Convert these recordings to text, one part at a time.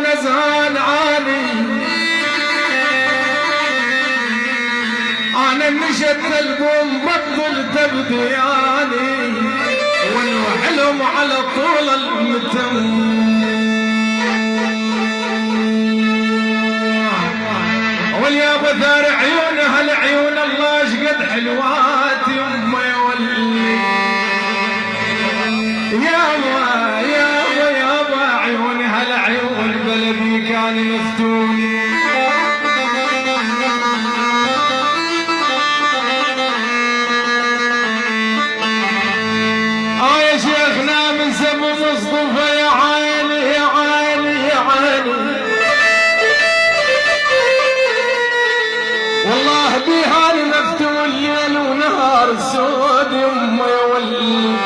نزهان عالي انا نشد البوم بطل تبدياني ونوحلهم على طول المتم واليابا ثار عيونها العيون الله شقد حلوات يما يا ولي يابا يابا يابا عيونها العيون بلدي كان مفتون يا شيخنا من سبب مصطفى يا عيني يا عيني يا عيني والله بها مفتون ليل ونهار سود يما يا ولي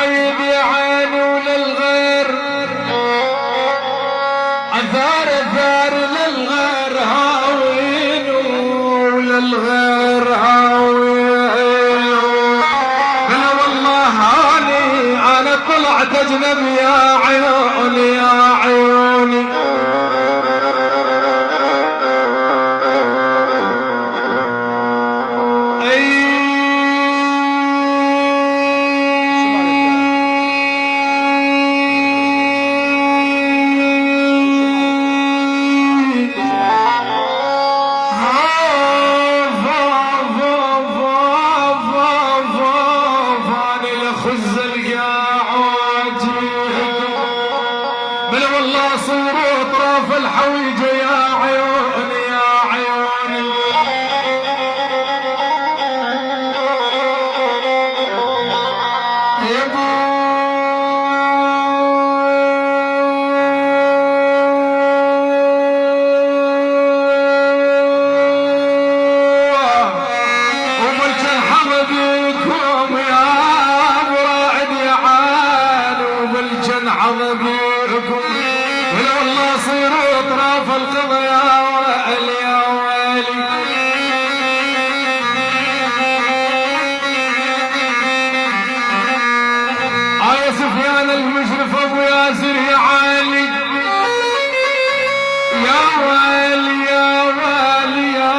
عيب يا عيني وللغير أثار أثار للغير هاوين وللغير هاوين أنا والله هاني أنا طلعت أجنبي يا عيوني يا عيوني سفيان المشرف ابو ياسر يا عالي يا ويلي يا ويلي يا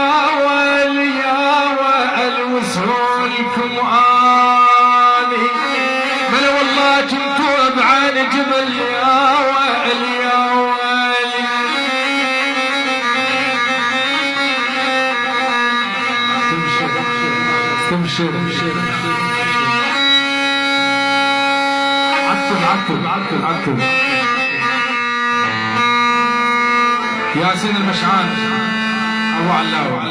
ويلي يا ويلي وسهولكم اني من والله كنتوا بعين جبل يا ويلي يا ويلي استبشر عتب ياسين المشعان ابو علاوه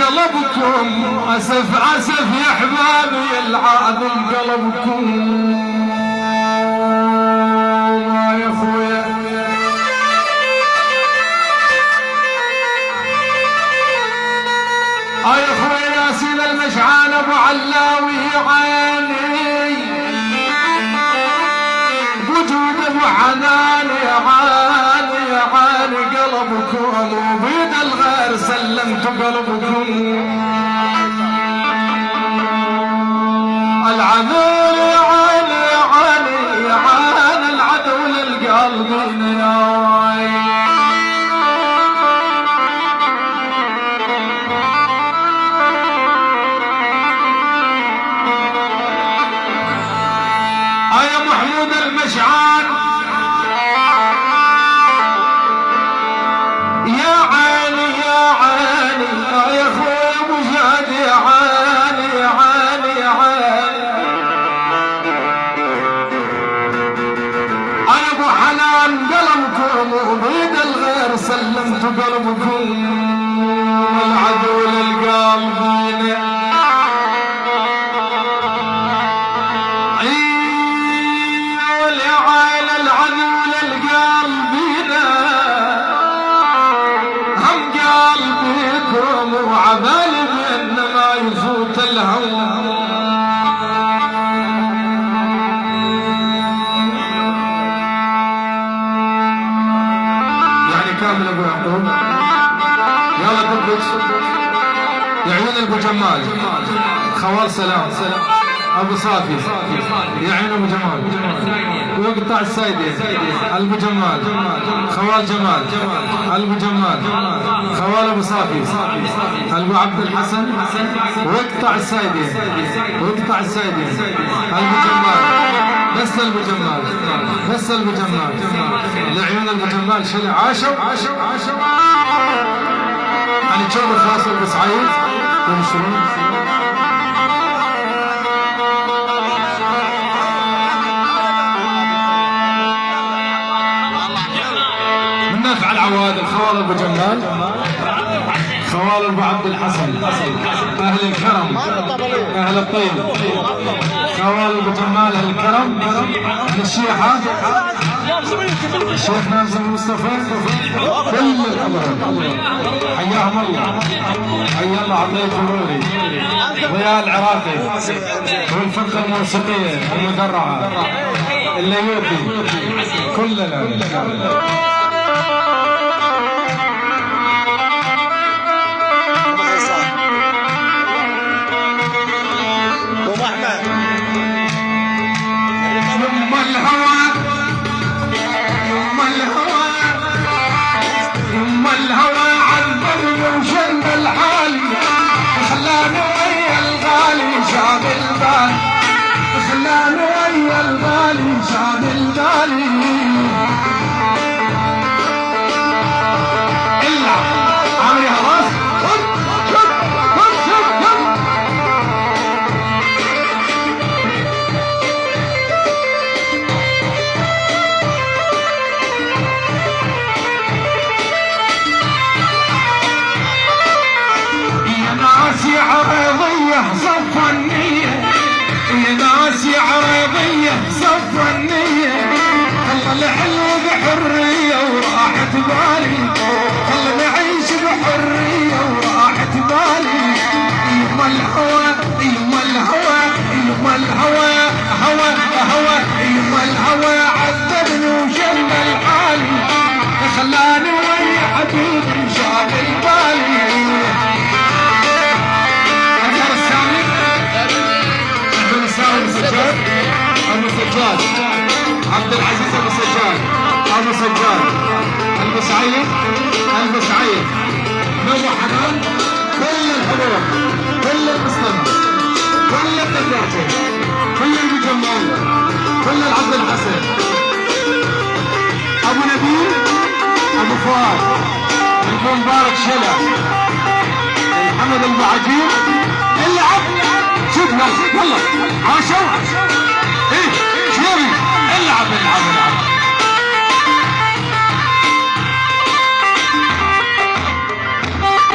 قلبكم أسف يا حبابي العاذل قلبكم يا اخويا يا اخويا ياسين المشعان ابو علاوي عيني وجود ابو حنان يا عالي يا عالي قلبكم وبيد الغير سلمت قلبكم العذول يا عالي يا عالي يا عالي العدو للقلبين يا عالي العدو للقلبين والعيل العدو للقلبين هم قلبكم وعبال بينما يفوت الهوى كامل ابو يعقوب يلا دبج يا عيون ابو جمال خوال سلام ابو صافي يا عيون ابو جمال ويقطع السايدين ابو جمال خوال جمال ابو جمال خوال ابو صافي ابو عبد الحسن ويقطع السايدين ويقطع السايدين ابو جمال بس ابو جمال بس ابو جمال لعيون ابو جمال شلع عاشوا يعني تشوف الخاص ابو سعيد يمشون من نافع العواد الخوال ابو جمال خوال ابو عبد الحسن اهل الكرم اهل الطيب خوال ابو جمال اهل الكرم من الشيحه الشيخ نازل مصطفى كل الحضور حياهم الله حيا الله عطيه الروري ضياء العراقي والفرقه الموسيقيه المدرعه الليوثي كلنا الهوى عذبني وشن الحالي خلاني ويا الغالي شاب البال خلاني ويا الغالي شاب البالي إلا عمري هراس عريضية صف النية يا ناس عريضية صف النية خلى الحلو بحرية وراحت بالي خلى نعيش بحرية وراحت بالي يما الهوى يما الهوى يما الهوى هوى هوى يما الهوى عذبني وشل الحالي خلاني ويا حبيبي شال البالي ابو سجاد عبد العزيز ابو سجاد ابو سجاد ابو سعيد ابو سعيد ابو حنان كل الحضور كل المسلمين كل الدجاجين كل ابو جمال كل العبد الحسن ابو نبيل ابو فؤاد ابو مبارك شلع محمد المعجين اللي عبد شوف يلا عاشوا ايه شوفي العب